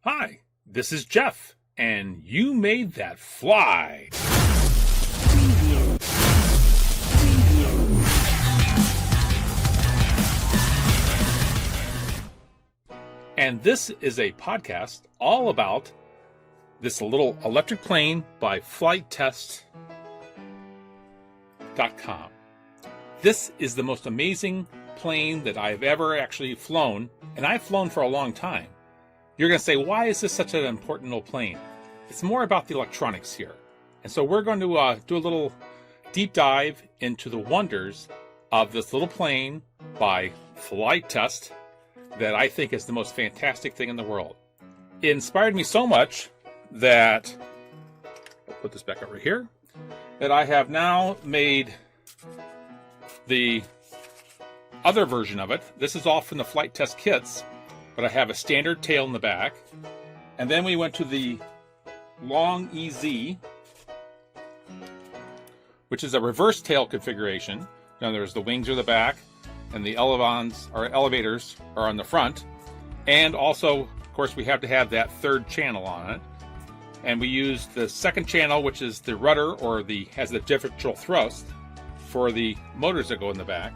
Hi, this is Jeff, and you made that fly. And this is a podcast all about this little electric plane by Flite Test.com. This is the most amazing plane that I've ever actually flown, and I've flown for a long time. You're going to say, why is this such an important little plane? It's more about the electronics here. And so we're going to do a little deep dive into the wonders of this little plane by Flite Test that I think is the most fantastic thing in the world. It inspired me so much that, I'll put this back over here, that I have now made the other version of it. This is all from the Flite Test kits, but I have a standard tail in the back. And then we went to the long EZ, which is a reverse tail configuration. Now there's the wings are the back, and the elevators are on the front. And also, of course, we have to have that third channel on it. And we used the second channel, which is the rudder, or has the differential thrust for the motors that go in the back.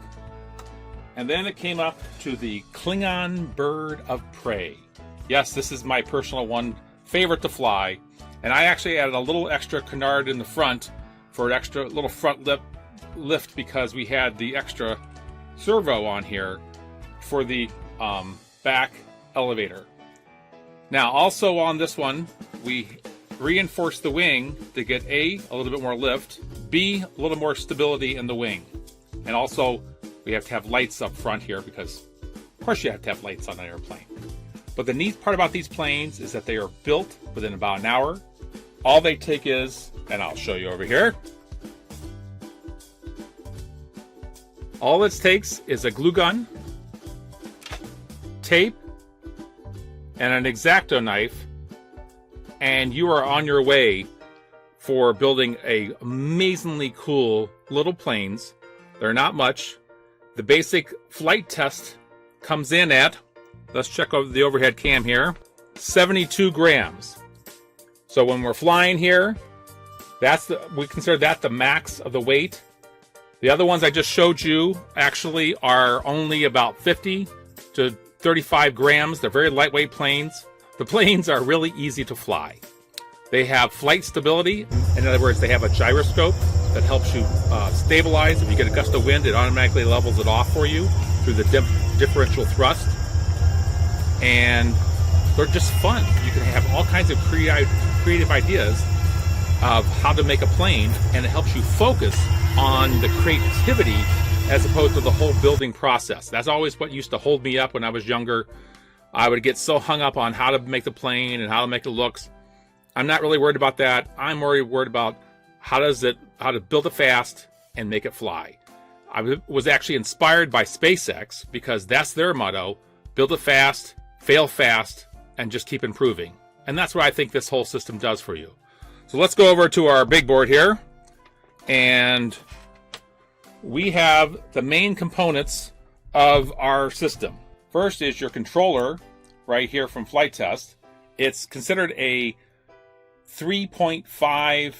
And then it came up to the Klingon bird of prey. Yes, this is my personal one, favorite to fly. And I actually added a little extra canard in the front for an extra little front lift because we had the extra servo on here for the back elevator. Now, also on this one, we reinforced the wing to get a little bit more lift, B, a little more stability in the wing. And also, we have to have lights up front here because, of course, you have to have lights on an airplane. But the neat part about these planes is that they are built within about an hour. All they take is, and I'll show you over here, all it takes is a glue gun, tape, and an X-Acto knife, and you are on your way for building amazingly cool little planes. They're not much. The basic flight test comes in at, let's check over the overhead cam here, 72 grams. So when we're flying here, we consider that the max of the weight. The other ones I just showed you actually are only about 50 to 35 grams. They're very lightweight planes. The planes are really easy to fly. They have flight stability. In other words, they have a gyroscope that helps you stabilize. If you get a gust of wind, it automatically levels it off for you through the differential thrust. And they're just fun. You can have all kinds of creative ideas of how to make a plane, and it helps you focus on the creativity as opposed to the whole building process. That's always what used to hold me up when I was younger. I would get so hung up on how to make the plane and how to make it look. I'm not really worried about that. I'm more worried about how to build it fast and make it fly. I was actually inspired by SpaceX because that's their motto: build it fast, fail fast, and just keep improving. And that's what I think this whole system does for you. So let's go over to our big board here. And we have the main components of our system. First is your controller right here from Flite Test. It's considered a 3.5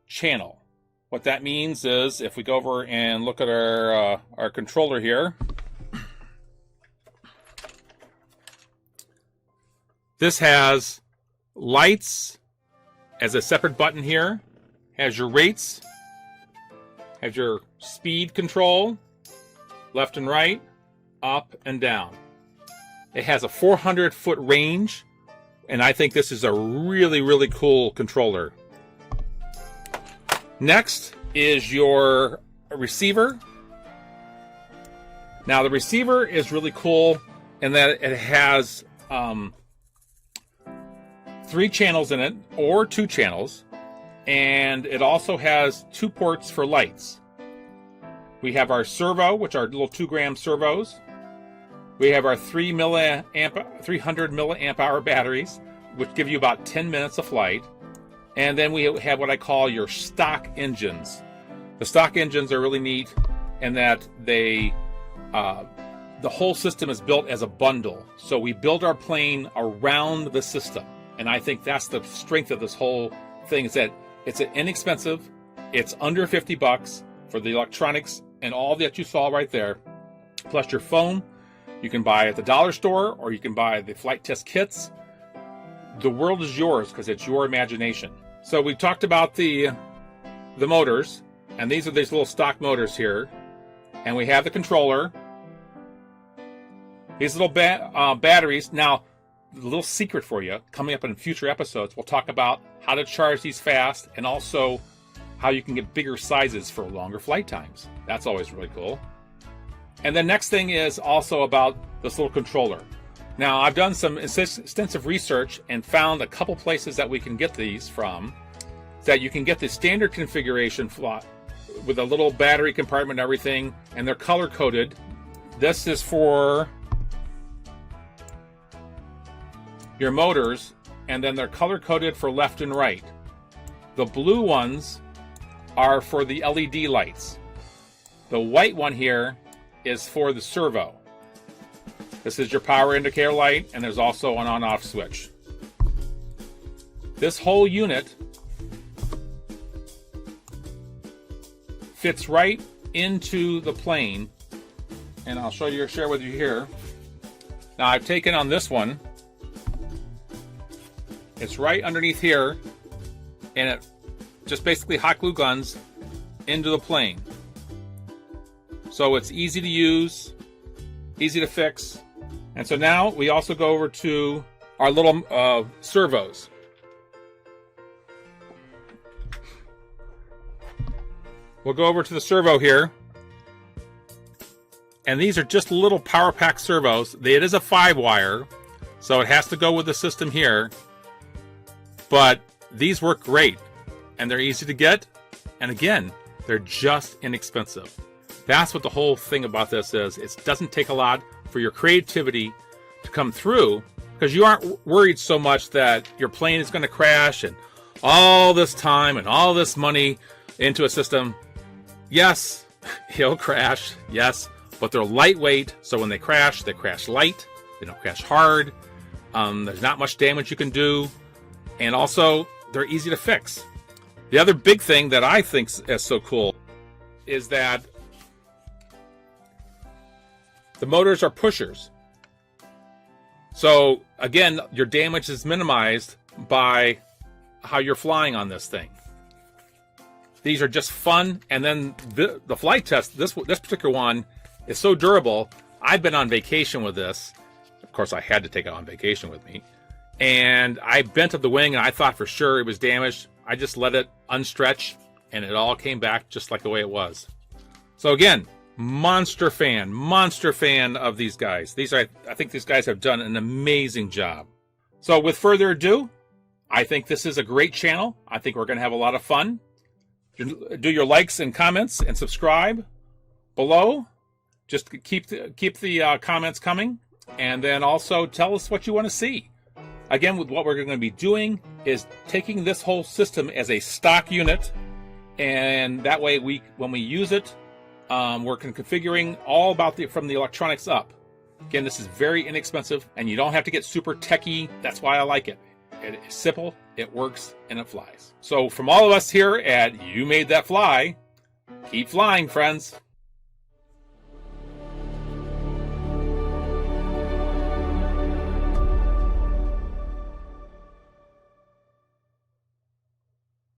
channel. What that means is, if we go over and look at our controller here, this has lights as a separate button here, has your rates, has your speed control, left and right, up and down. It has a 400-foot range, and I think this is a really, really cool controller. Next is your receiver. Now, the receiver is really cool in that it has 3 channels in it, or 2 channels, and it also has 2 ports for lights. We have our servo, which are little 2-gram servos. We have our 300 milliamp hour batteries, which give you about 10 minutes of flight. And then we have what I call your stock engines. The stock engines are really neat in that they the whole system is built as a bundle. So we build our plane around the system. And I think that's the strength of this whole thing, is that it's inexpensive. It's under 50 bucks for the electronics and all that you saw right there. Plus your phone, you can buy at the dollar store, or you can buy the flight test kits. The world is yours because it's your imagination. So we talked about the motors, and these are these little stock motors here. And we have the controller. These little batteries. Now, a little secret for you, coming up in future episodes, we'll talk about how to charge these fast, and also how you can get bigger sizes for longer flight times. That's always really cool. And the next thing is also about this little controller. Now, I've done some extensive research and found a couple places that we can get these from, that you can get the standard configuration with a little battery compartment and everything, and they're color coded. This is for your motors, and then they're color coded for left and right. The blue ones are for the LED lights. The white one here is for the servo. This is your power indicator light, and there's also an on-off switch. This whole unit fits right into the plane, and I'll share with you here. Now, I've taken on this one. It's right underneath here, and it just basically hot glue guns into the plane. So it's easy to use, easy to fix. And so now we also go over to our little servos. We'll go over to the servo here. And these are just little power pack servos. It is a 5-wire, so it has to go with the system here. But these work great, and they're easy to get. And again, they're just inexpensive. That's what the whole thing about this is. It doesn't take a lot for your creativity to come through, because you aren't worried so much that your plane is going to crash and all this time and all this money into a system. Yes, it'll crash. Yes, but they're lightweight, so when they crash light. They don't crash hard. There's not much damage you can do. And also, they're easy to fix. The other big thing that I think is so cool is that the motors are pushers. So, again, your damage is minimized by how you're flying on this thing. These are just fun. And then the flight test, this particular one, is so durable. I've been on vacation with this. Of course, I had to take it on vacation with me. And I bent up the wing, and I thought for sure it was damaged. I just let it unstretch, and it all came back just like the way it was. So again, monster fan of these guys. I think these guys have done an amazing job. So with further ado, I think this is a great channel. I think we're going to have a lot of fun. Do your likes and comments and subscribe below. Just keep the comments coming, and then also tell us what you want to see. Again, with what we're going to be doing is taking this whole system as a stock unit, and that way when we use it, we're configuring all about from the electronics up. Again, this is very inexpensive, and you don't have to get super techy. That's why I like it. It's simple, it works, and it flies. So from all of us here at You Made That Fly, keep flying, friends.